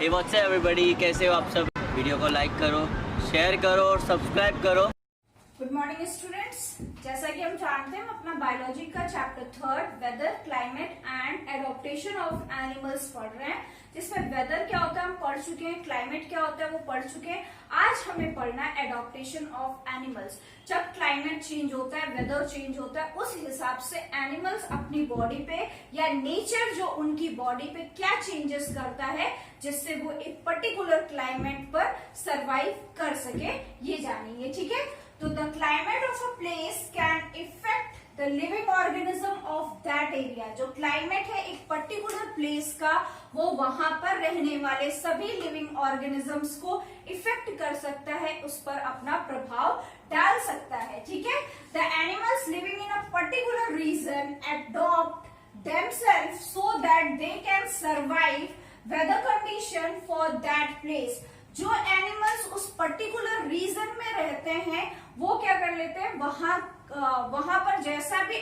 Hey what's up everybody, कैसे हो आप सब। वीडियो को लाइक करो, शेयर करो और सब्सक्राइब करो। Good morning students. जैसा कि हम जानते हैं, हम अपना बायोलॉजी का chapter 3 weather, climate and adaptation of animals पढ़ रहे हैं, जिसमें वेदर क्या होता है हम पढ़ चुके हैं, क्लाइमेट क्या होता है वो पढ़ चुके हैं। आज हमें पढ़ना है एडॉप्टेशन ऑफ एनिमल्स। जब क्लाइमेट चेंज होता है, वेदर चेंज होता है, उस हिसाब से एनिमल्स अपनी बॉडी पे या नेचर जो उनकी बॉडी पे क्या चेंजेस करता है जिससे वो एक पर्टिकुलर क्लाइमेट पर सरवाइव कर सके, ये जानेंगे। ठीक है, तो the climate of a place can effect the living organism of that area. जो क्लाइमेट है एक पर्टिकुलर प्लेस का, वो वहां पर रहने वाले सभी लिविंग ऑर्गेनिजम्स को इफेक्ट कर सकता है, उस पर अपना प्रभाव डाल सकता है। ठीक है, the animals living in a particular region adapt themselves so that they can survive weather condition for that place। जो एनिमल्स उस पर्टिकुलर रीजन में रहते हैं वो क्या कर लेते हैं, वहां पर जैसा भी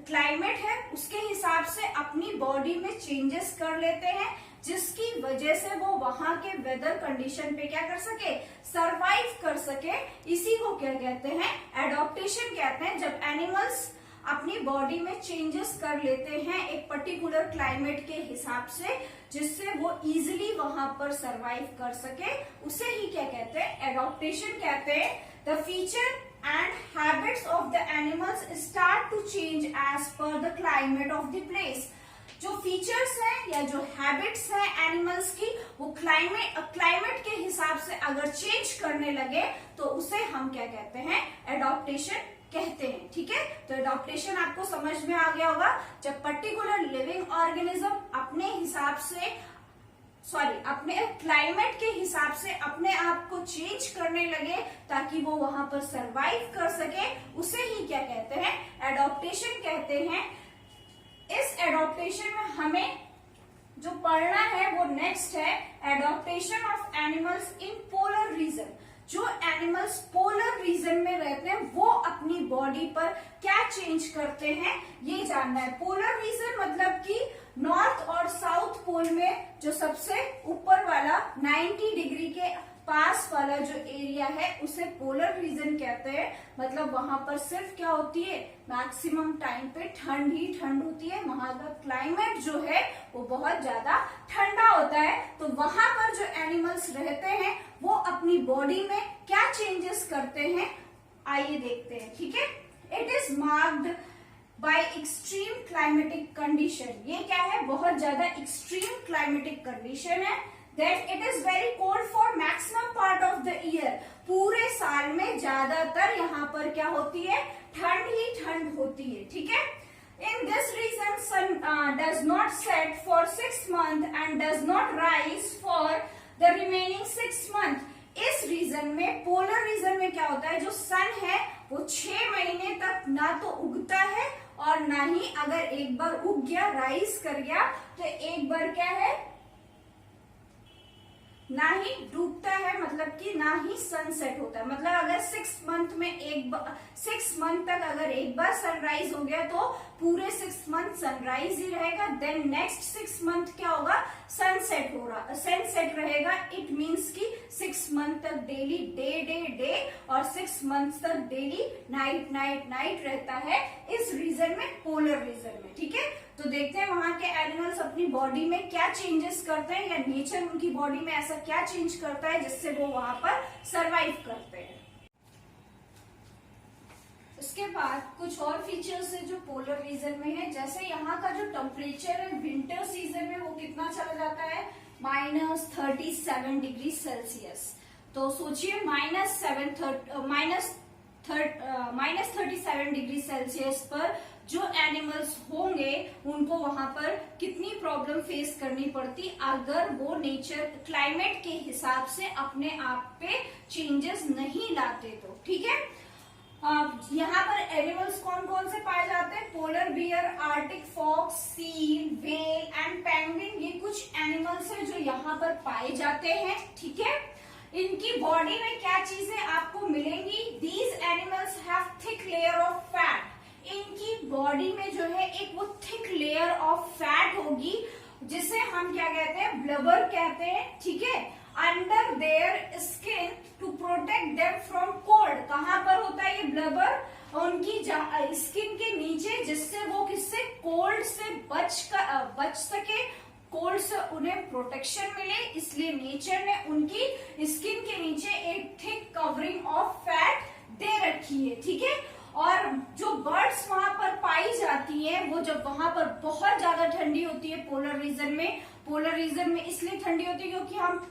क्लाइमेट है उसके हिसाब से अपनी बॉडी में चेंजेस कर लेते हैं, जिसकी वजह से वो वहां के वेदर कंडीशन पे क्या कर सके, सरवाइव कर सके। इसी को क्या कहते हैं, एडॉप्टेशन कहते हैं। जब एनिमल्स अपनी बॉडी में चेंजेस कर लेते हैं एक पर्टिकुलर क्लाइमेट के हिसाब से, जिससे वो इजिली वहां पर सरवाइव कर सके, उसे ही क्या कहते हैं, एडॉप्टेशन कहते हैं। The feature and habits of the animals start to change as per the climate of the place. जो फीचर्स हैं या जो हैबिट्स हैं एनिमल्स की, वो क्लाइमेट के हिसाब से अगर चेंज करने लगे तो उसे हम क्या कहते हैं, एडॉप्टेशन कहते हैं। ठीक है, तो एडॉप्टेशन आपको समझ में आ गया होगा। जब पर्टिकुलर लिविंग ऑर्गेनिज्म अपने क्लाइमेट के हिसाब से अपने आप को चेंज करने लगे ताकि वो वहां पर सरवाइव कर सके, उसे ही क्या कहते हैं, एडॉप्टेशन कहते हैं। इस एडॉप्टेशन में हमें जो पढ़ना है वो नेक्स्ट है adaptation of animals in polar region. जो एनिमल्स पोलर रीजन में रहते हैं वो अपनी बॉडी पर क्या चेंज करते हैं, ये जानना है। पोलर रीजन मतलब कि नॉर्थ और साउथ पोल में जो सबसे ऊपर वाला 90 डिग्री के पास वाला जो एरिया है उसे पोलर रीजन कहते हैं। मतलब वहां पर सिर्फ क्या होती है, मैक्सिमम टाइम पे ठंड ही ठंड होती है, वहां का क्लाइमेट जो है वो बहुत ज्यादा ठंडा होता है। तो वहां पर जो एनिमल्स रहते हैं वो अपनी बॉडी में क्या चेंजेस करते हैं, आइए देखते हैं। ठीक है, it is marked by extreme climatic condition. ये क्या है, बहुत ज्यादा एक्सट्रीम क्लाइमेटिक कंडीशन है। That it is very cold for maximum part of the year। पूरे साल में ज्यादातर यहाँ पर क्या होती है, ठंड ही ठंड होती है। ठीक है, in this region sun does not set for 6 months and does not rise for the remaining 6 months। इस रीजन में, पोलर रीजन में क्या होता है, जो सन है वो 6 महीने तक ना तो उगता है और ना ही अगर एक बार उग गया, राइज कर गया, तो एक बार क्या है, ना ही डूबता है, मतलब कि ना ही सनसेट होता है। मतलब अगर 6 मंथ में 6 मंथ तक अगर एक बार सनराइज हो गया तो पूरे 6 मंथ सनराइज ही रहेगा। देन नेक्स्ट 6 मंथ क्या होगा, सनसेट रहेगा। इट मीन्स कि 6 मंथ तक डेली डे और 6 मंथ तक डेली नाइट रहता है इस रीजन में, पोलर रीजन में। ठीक है, तो देखते हैं वहां के एनिमल्स अपनी बॉडी में क्या चेंजेस करते हैं या नेचर उनकी बॉडी में ऐसा क्या चेंज करता है जिससे वो वहां पर सरवाइव करते हैं। उसके बाद कुछ और फीचर्स है जो पोलर रीजन में है। जैसे यहाँ का जो टेम्परेचर है विंटर सीजन में वो कितना चला जाता है, -37 डिग्री सेल्सियस। तो सोचिए -37 डिग्री सेल्सियस पर जो एनिमल्स होंगे उनको वहां पर कितनी प्रॉब्लम फेस करनी पड़ती अगर वो नेचर क्लाइमेट के हिसाब से अपने आप पे चेंजेस नहीं लाते तो। ठीक है, यहाँ पर एनिमल्स कौन कौन से पाए जाते हैं, polar bear, arctic fox, seal, whale and penguin. ये कुछ एनिमल्स हैं जो यहाँ पर पाए जाते हैं। ठीक है, इनकी बॉडी में क्या चीजें आपको मिलेंगी, these animals have thick layer of fat. इनकी बॉडी में जो है एक वो थिक लेयर ऑफ फैट होगी जिसे हम क्या कहते हैं, ब्लबर कहते हैं, ठीक है। Under their skin to protect them from cold. कहाँ पर होता है ये ब्लबर, उनकी स्किन के नीचे, जिससे वो किससे, कोल्ड से बच सके, कोल्ड से उन्हें प्रोटेक्शन मिले, इसलिए नेचर ने उनकी स्किन के नीचे एक thick covering of fat they रखी है, ठीक है। और जो बर्ड्स वहां पर पाई जाती हैं, वो जब वहां पर बहुत ज्यादा ठंडी होती है पोलर रीजन में इसलिए ठंडी होती है क्योंकि हम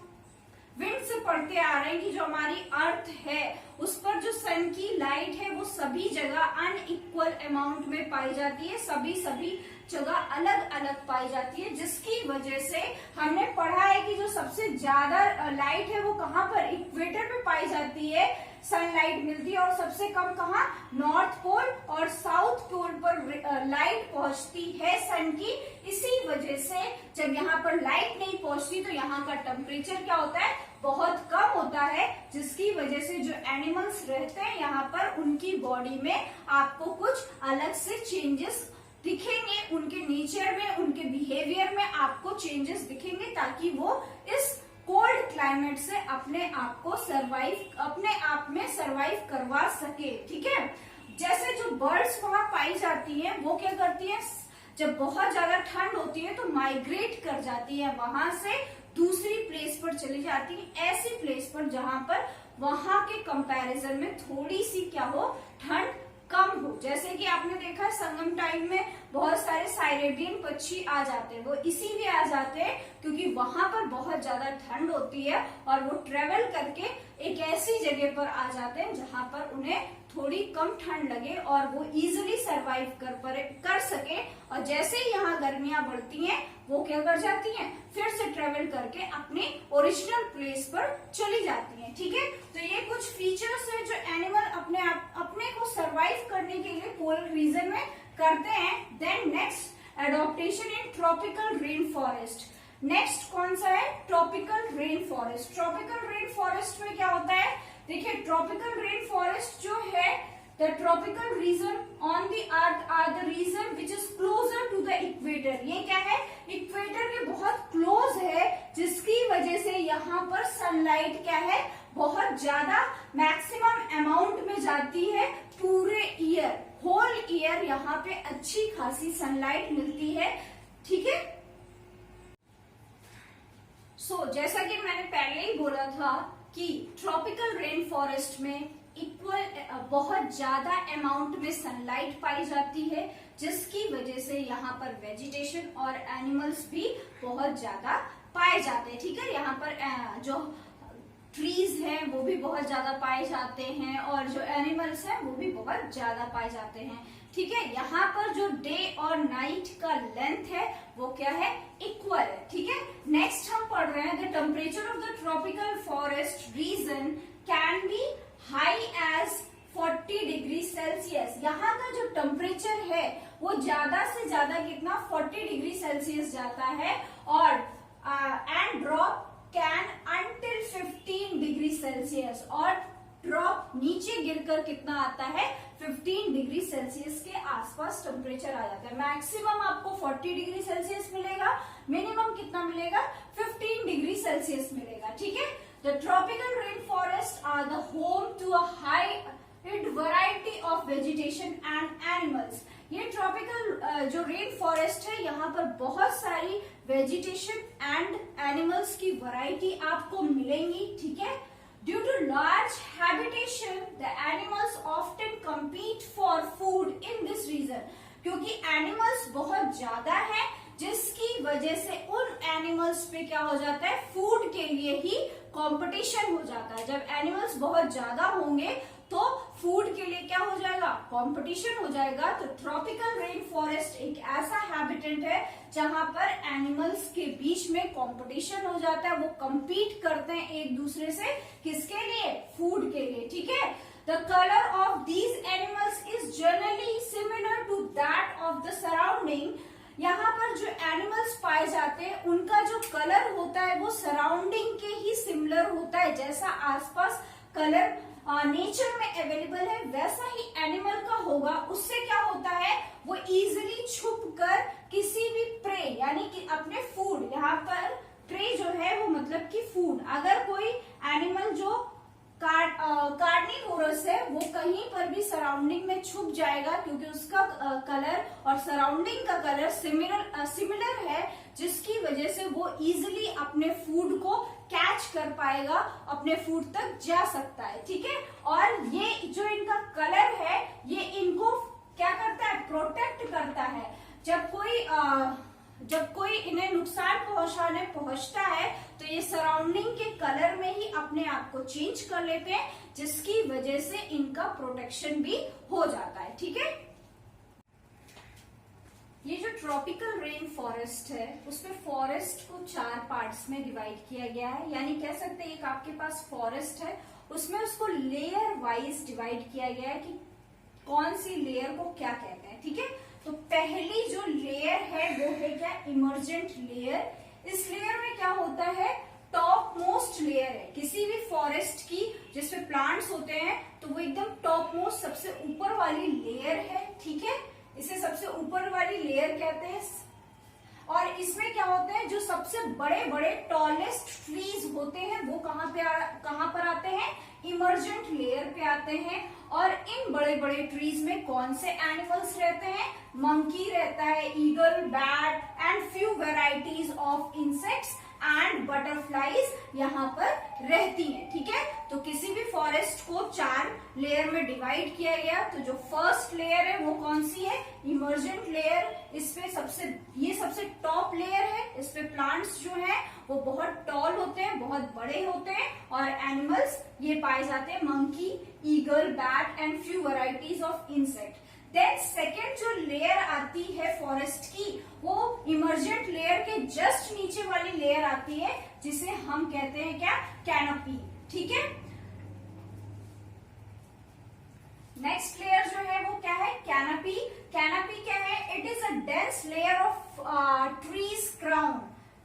विंड से पढ़ते आ रहे हैं कि जो हमारी अर्थ है उस पर जो सन की लाइट है वो सभी जगह अनइक्वल अमाउंट में पाई जाती है, सभी जगह अलग अलग पाई जाती है, जिसकी वजह से हमने पढ़ा है कि जो सबसे ज्यादा लाइट है वो कहाँ पर, इक्वेटर में पाई जाती है, सनलाइट मिलती है, और सबसे कम कहाँ, नॉर्थ पोल और साउथ पोल पर लाइट पहुंचती है सन की। इसी वजह से जब यहाँ पर लाइट नहीं पहुंचती तो यहाँ का टेम्परेचर क्या होता है, बहुत कम होता है, जिसकी वजह से जो एनिमल्स रहते हैं यहाँ पर उनकी बॉडी में आपको कुछ अलग से चेंजेस दिखेंगे, उनके नेचर में, उनके बिहेवियर में आपको चेंजेस दिखेंगे, ताकि वो इस कोल्ड क्लाइमेट से अपने आप में सरवाइव करवा सके, ठीक है। जैसे जो बर्ड्स वहां पाई जाती हैं वो क्या करती हैं, जब बहुत ज्यादा ठंड होती है तो माइग्रेट कर जाती है, वहां से दूसरी प्लेस पर चली जाती है, ऐसी प्लेस पर जहां पर वहां के कंपैरिजन में थोड़ी सी क्या हो, ठंड कम हो। जैसे कि आपने देखा संगम टाइम में बहुत सारे साइबेरियन पक्षी आ जाते हैं, वो इसीलिए आ जाते हैं क्योंकि वहां पर बहुत ज्यादा ठंड होती है और वो ट्रेवल करके एक ऐसी जगह पर आ जाते हैं जहां पर उन्हें थोड़ी कम ठंड लगे और वो इजिली सरवाइव कर सके। और जैसे ही यहाँ गर्मियां बढ़ती हैं वो क्या कर जाती हैं, फिर से ट्रेवल करके अपने ओरिजिनल प्लेस पर चली जाती हैं, ठीक है। तो ये कुछ फीचर्स है जो एनिमल अपने को सरवाइव करने के लिए पोलर रीजन में करते हैं। Then next, adaptation in tropical rain forest. Next कौन सा है, tropical rain forest. Tropical rain forest में क्या होता है, देखिए ट्रॉपिकल रेन फॉरेस्ट जो है, the tropical region on the earth are the region which is closer to the equator. ये क्या है, इक्वेटर के बहुत क्लोज है, जिसकी वजह से यहाँ पर सनलाइट क्या है, बहुत ज्यादा मैक्सिमम अमाउंट में जाती है, पूरे ईयर, होल ईयर यहाँ पे अच्छी खासी सनलाइट मिलती है, ठीक है। जैसा कि मैंने पहले ही बोला था कि ट्रॉपिकल रेन फॉरेस्ट में बहुत ज्यादा अमाउंट में सनलाइट पाई जाती है, जिसकी वजह से यहाँ पर वेजिटेशन और एनिमल्स भी बहुत ज्यादा पाए जाते हैं, ठीक है। यहाँ पर जो ट्रीज हैं वो भी बहुत ज्यादा पाए जाते हैं और जो एनिमल्स हैं वो भी बहुत ज्यादा पाए जाते हैं, ठीक है। यहाँ पर जो डे और नाइट का लेंथ है वो क्या है, इक्वल है, ठीक है। नेक्स्ट हम पढ़ रहे हैं the temperature of the tropical forest region can be high as 40 degree Celsius. यहाँ का जो टेम्परेचर है वो ज्यादा से ज्यादा कितना, 40 डिग्री सेल्सियस जाता है, और and drop can until 15 degree Celsius, और ड्रॉप नीचे गिरकर कितना आता है, 15 डिग्री सेल्सियस के आसपास टेम्परेचर आ जाता है। मैक्सिमम आपको 40 डिग्री सेल्सियस मिलेगा, मिनिमम कितना मिलेगा, 15 डिग्री सेल्सियस मिलेगा, ठीक है। The tropical rain forest are the home to a high variety of vegetation and animals. ये ट्रॉपिकल जो रेन फॉरेस्ट है, यहाँ पर बहुत सारी वेजिटेशन एंड एनिमल्स की वैरायटी आपको मिलेंगी, ठीक है। Due to large habitation, the animals often compete for food in this region. क्योंकि एनिमल्स बहुत ज्यादा है, जिसकी वजह से उन एनिमल्स पे क्या हो जाता है, फूड के लिए ही कंपटीशन हो जाता है। जब एनिमल्स बहुत ज्यादा होंगे तो फूड के लिए क्या हो जाएगा, कंपटीशन हो जाएगा। तो ट्रॉपिकल रेन फॉरेस्ट एक ऐसा हैबिटेट है जहां पर एनिमल्स के बीच में कंपटीशन हो जाता है, वो compete करते हैं एक दूसरे से, किसके लिए, फूड के लिए, ठीक है। The colour of these animals is generally similar to that of the surrounding. यहाँ पर जो एनिमल्स पाए जाते हैं उनका जो कलर होता है वो सराउंडिंग के ही सिमिलर होता है, जैसा आसपास कलर नेचर में अवेलेबल है वैसा ही एनिमल का होगा, उससे क्या होता है वो इजीली छुप कर किसी भी प्रे यानी कि अपने फूड, यहाँ पर प्रे जो है वो मतलब कि फूड, अगर कोई एनिमल जो कार्निवोरस है वो कहीं पर भी सराउंडिंग में छुप जाएगा क्योंकि उसका कलर और सराउंडिंग का कलर सिमिलर है, जिसकी वजह से वो इजीली अपने फूड को कैच कर पाएगा, अपने फूड तक जा सकता है। ठीक है, और ये जो इनका कलर है ये इनको क्या करता है, प्रोटेक्ट करता है। जब कोई इन्हें नुकसान पहुंचता है तो ये सराउंडिंग के कलर में ही अपने आप को चेंज कर लेते हैं, जिसकी वजह से इनका प्रोटेक्शन भी हो जाता है। ठीक है, ये जो ट्रॉपिकल रेन फॉरेस्ट है उसमें फॉरेस्ट को 4 पार्ट्स में डिवाइड किया गया है, यानी कह सकते हैं एक आपके पास फॉरेस्ट है उसमें उसको लेयर वाइज डिवाइड किया गया है कि कौन सी लेयर को क्या कहते हैं। ठीक है, तो पहली जो लेयर है वो है क्या, इमर्जेंट लेयर। इस लेयर में क्या होता है, टॉप मोस्ट लेयर है किसी भी फॉरेस्ट की जिसमें प्लांट्स होते हैं, तो वो एकदम टॉप मोस्ट सबसे ऊपर वाली लेयर है। ठीक है, इसे सबसे ऊपर वाली लेयर कहते हैं। और इसमें क्या होते हैं, जो सबसे बड़े बड़े टॉलेस्ट ट्रीज होते हैं वो कहाँ पर आते हैं, इमर्जेंट लेयर पे आते हैं। और इन बड़े बड़े ट्रीज में कौन से एनिमल्स रहते हैं, मंकी रहता है, eagle, bat and few varieties of insects and butterflies यहाँ पर रहती हैं। ठीक है, तो किसी भी फॉरेस्ट को 4 लेयर में डिवाइड किया गया। तो जो फर्स्ट लेयर है वो कौन सी है, इमर्जेंट लेयर। इसपे ये सबसे टॉप लेयर है, इसपे प्लांट्स जो है वो बहुत टॉल होते हैं, बहुत बड़े होते हैं, और एनिमल्स ये पाए जाते हैं monkey, eagle, bat and few varieties of insect. Then second जो लेयर आती है फॉरेस्ट की वो इमर्जेंट लेयर के जस्ट नीचे वाली लेयर आती है जिसे हम कहते हैं क्या, कैनोपी। ठीक है, नेक्स्ट लेयर जो है वो क्या है, कैनोपी। कैनोपी क्या है, it is a dense layer of trees crown.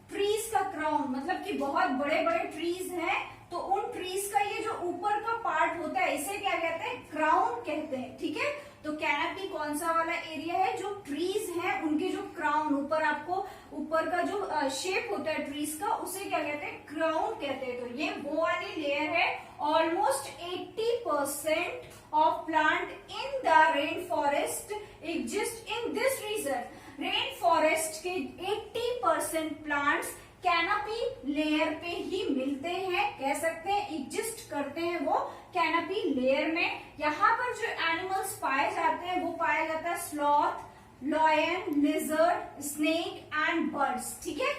Trees का क्राउन मतलब कि बहुत बड़े बड़े ट्रीज हैं, तो उन ट्रीज का ये जो ऊपर का पार्ट होता है इसे क्या कहते हैं, क्राउन कहते हैं। ठीक है, तो कैनोपी कौन सा वाला एरिया है, जो ट्रीज हैं उनके जो क्राउन, ऊपर का जो शेप होता है ट्रीज का उसे क्या कहते हैं, क्राउन कहते हैं। तो ये वो वाली लेयर है। Almost 80% of plant in the rain forest exist in this region. Rain forest के 80% प्लांट्स कैनोपी लेयर पे ही मिलते हैं, कह सकते हैं एग्जिस्ट करते हैं वो कैनोपी लेयर में। यहाँ पर जो एनिमल्स पाए जाते हैं वो पाया जाता है sloth, lion, lizard, snake and birds. ठीक है,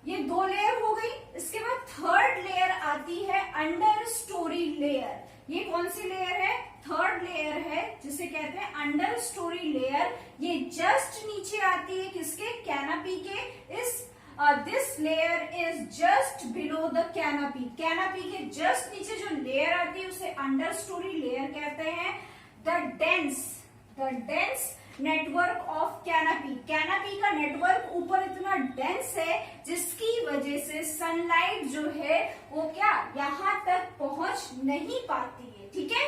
ये 2 लेयर हो गई। इसके बाद थर्ड लेयर आती है अंडर स्टोरी लेयर। ये कौन सी लेयर है, थर्ड लेयर है जिसे कहते हैं अंडर स्टोरी लेयर। ये जस्ट नीचे आती है किसके, कैनोपी के। This layer is just below the canopy. Canopy के जस्ट नीचे जो लेयर आती है उसे अंडर स्टोरी लेयर कहते हैं। The dense network of canopy. Canopy का नेटवर्क ऊपर इतना डेंस है जिसकी वजह से सनलाइट जो है वो क्या, यहाँ तक पहुंच नहीं पाती है। ठीक है,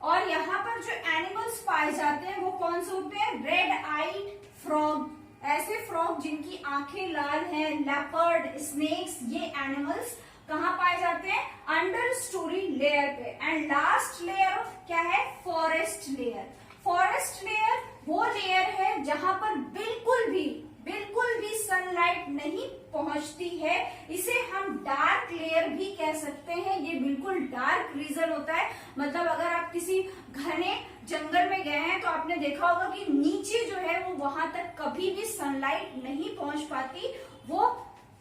और यहाँ पर जो एनिमल्स पाए जाते हैं वो कौन से होते हैं, रेड आइड फ्रॉग, ऐसे फ्रॉग जिनकी आंखें लाल हैं, लेपर्ड, स्नेक्स, ये एनिमल्स कहाँ पाए जाते हैं, अंडर स्टोरी लेयर पे। एंड लास्ट लेयर क्या है, फॉरेस्ट लेयर। फॉरेस्ट लेयर वो लेयर है जहां पर बिल्कुल भी सनलाइट नहीं पहुंचती है। इसे हम डार्क लेयर भी कह सकते हैं। ये बिल्कुल डार्क रीजन होता है, मतलब अगर आप किसी घने जंगल में गए हैं तो आपने देखा होगा कि नीचे जो है वो वहां तक कभी भी सनलाइट नहीं पहुंच पाती। वो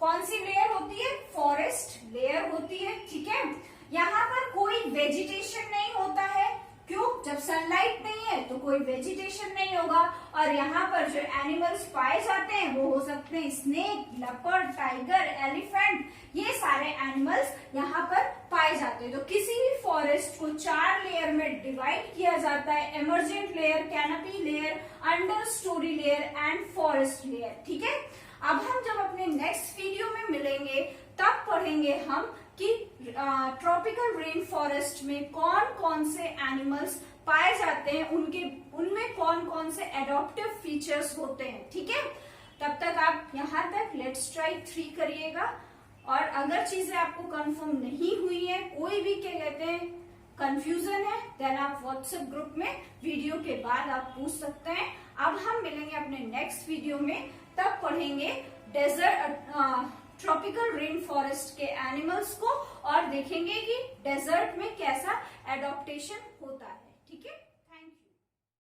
कौन सी लेयर होती है, फॉरेस्ट लेयर होती है। ठीक है, यहाँ पर कोई वेजिटेशन नहीं होता है, क्यों, जब सनलाइट नहीं है तो कोई वेजिटेशन नहीं होगा। और यहाँ पर जो एनिमल्स पाए जाते हैं वो हो सकते हैं स्नेक, लेपर्ड, टाइगर, एलिफेंट, ये सारे एनिमल्स यहाँ पर पाए जाते हैं। तो किसी भी फॉरेस्ट को 4 लेयर में डिवाइड किया जाता है, emergent layer, canopy layer, under story layer and forest layer. ठीक है, अब हम जब अपने नेक्स्ट वीडियो में मिलेंगे तब पढ़ेंगे हम कि ट्रॉपिकल रेन फॉरेस्ट में कौन कौन से एनिमल्स पाए जाते हैं, उनमें कौन कौन से एडॉप्टिव फीचर्स होते हैं। ठीक है, तब तक आप यहाँ तक लेट्स ट्राई 3 करिएगा। और अगर चीजें आपको कंफर्म नहीं हुई है, कोई भी क्या कहते हैं कंफ्यूजन है, देन आप व्हाट्सएप ग्रुप में वीडियो के बाद आप पूछ सकते हैं। अब हम मिलेंगे अपने नेक्स्ट वीडियो में, तब पढ़ेंगे डेजर्ट ट्रॉपिकल रेन फॉरेस्ट के एनिमल्स को और देखेंगे कि डेजर्ट में कैसा एडॉप्टेशन होता है।